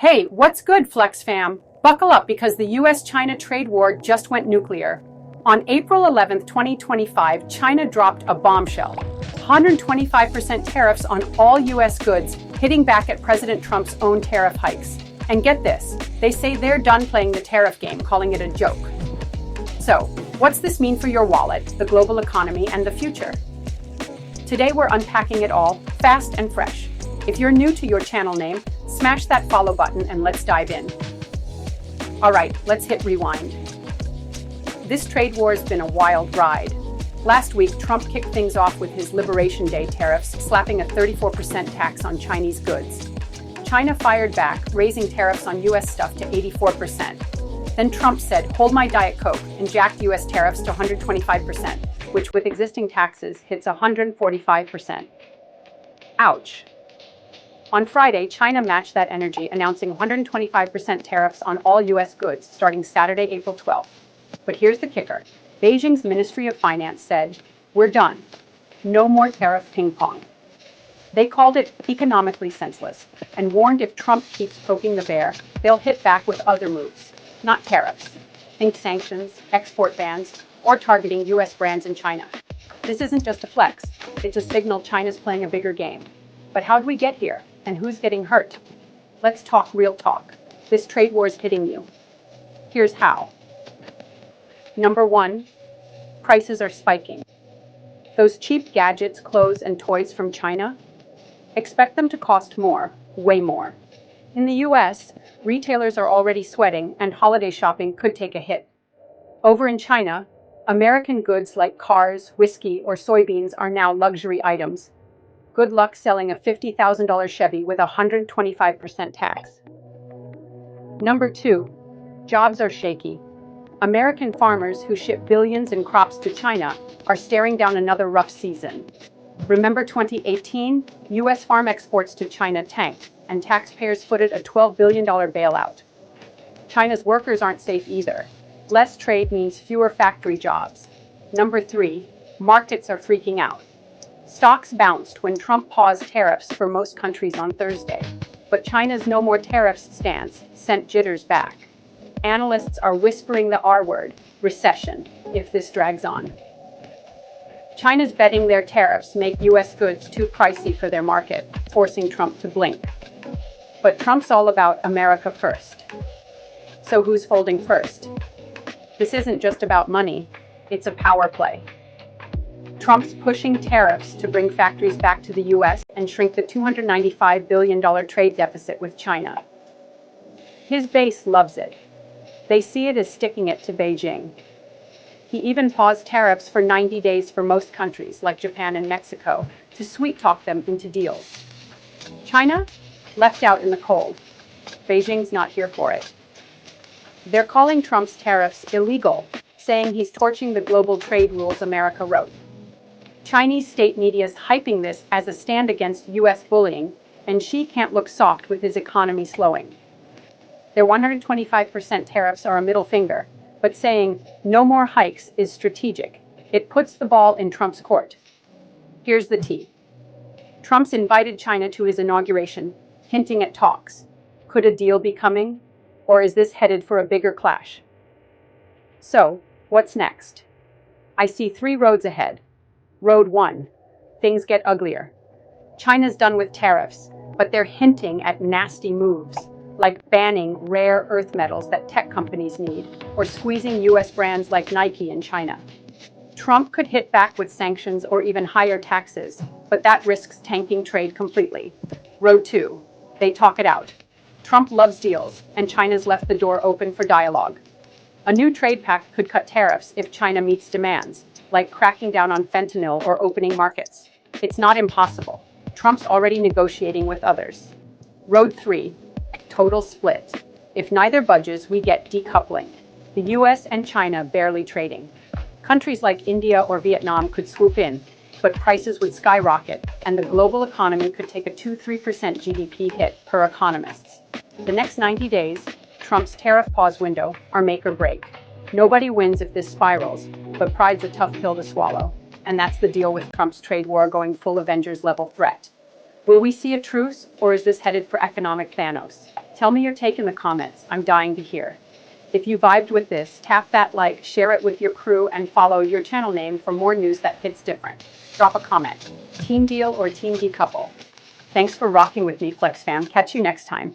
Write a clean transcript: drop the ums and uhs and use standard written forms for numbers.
Hey, what's good, Flex fam? Buckle up because the US-China trade war just went nuclear. On April 11, 2025, China dropped a bombshell. 125% tariffs on all US goods, hitting back at President Trump's own tariff hikes. And get this, they say they're done playing the tariff game, calling it a joke. So, what's this mean for your wallet, the global economy, and the future? Today we're unpacking it all, fast and fresh. If you're new to your channel name, smash that follow button and let's dive in. Alright, let's hit rewind. This trade war has been a wild ride. Last week, Trump kicked things off with his Liberation Day tariffs, slapping a 34% tax on Chinese goods. China fired back, raising tariffs on US stuff to 84%. Then Trump said, "Hold my Diet Coke," and jacked US tariffs to 125%, which with existing taxes hits 145%. Ouch. On Friday, China matched that energy, announcing 125% tariffs on all US goods starting Saturday, April 12th. But here's the kicker. Beijing's Ministry of Finance said, "We're done. No more tariff ping pong." They called it economically senseless and warned if Trump keeps poking the bear, they'll hit back with other moves, not tariffs. Think sanctions, export bans, or targeting US brands in China. This isn't just a flex, it's a signal China's playing a bigger game. But how'd we get here? And who's getting hurt? Let's talk real talk. This trade war is hitting you. Here's how. Number one, prices are spiking. Those cheap gadgets, clothes, and toys from China, expect them to cost more, way more. In the US, retailers are already sweating and holiday shopping could take a hit. Over in China, American goods like cars, whiskey, or soybeans are now luxury items. Good luck selling a $50,000 Chevy with a 125% tax. Number two, jobs are shaky. American farmers who ship billions in crops to China are staring down another rough season. Remember 2018? US farm exports to China tanked, and taxpayers footed a $12 billion bailout. China's workers aren't safe either. Less trade means fewer factory jobs. Number three, markets are freaking out. Stocks bounced when Trump paused tariffs for most countries on Thursday, but China's no more tariffs stance sent jitters back. Analysts are whispering the R word, recession, if this drags on. China's betting their tariffs make US goods too pricey for their market, forcing Trump to blink. But Trump's all about America first. So who's folding first? This isn't just about money, it's a power play. Trump's pushing tariffs to bring factories back to the US and shrink the $295 billion trade deficit with China. His base loves it. They see it as sticking it to Beijing. He even paused tariffs for 90 days for most countries, like Japan and Mexico, to sweet-talk them into deals. China? Left out in the cold. Beijing's not here for it. They're calling Trump's tariffs illegal, saying he's torching the global trade rules America wrote. Chinese state media is hyping this as a stand against US bullying, and Xi can't look soft with his economy slowing. Their 125% tariffs are a middle finger, but saying no more hikes is strategic. It puts the ball in Trump's court. Here's the tea. Trump's invited China to his inauguration, hinting at talks. Could a deal be coming? Or is this headed for a bigger clash? So, what's next? I see three roads ahead. Road 1. Things get uglier. China's done with tariffs, but they're hinting at nasty moves, like banning rare earth metals that tech companies need, or squeezing US brands like Nike in China. Trump could hit back with sanctions or even higher taxes, but that risks tanking trade completely. Road 2. They talk it out. Trump loves deals, and China's left the door open for dialogue. A new trade pact could cut tariffs if China meets demands, like cracking down on fentanyl or opening markets. It's not impossible. Trump's already negotiating with others. Road 3. Total split. If neither budges, we get decoupling. The US and China barely trading. Countries like India or Vietnam could swoop in, but prices would skyrocket, and the global economy could take a 2-3% GDP hit per economists. The next 90 days, Trump's tariff pause window, are make or break. Nobody wins if this spirals, but pride's a tough pill to swallow. And that's the deal with Trump's trade war going full Avengers-level threat. Will we see a truce, or is this headed for economic Thanos? Tell me your take in the comments. I'm dying to hear. If you vibed with this, tap that like, share it with your crew, and follow your channel name for more news that hits different. Drop a comment. Team deal or team decouple? Thanks for rocking with me, Flex fam. Catch you next time.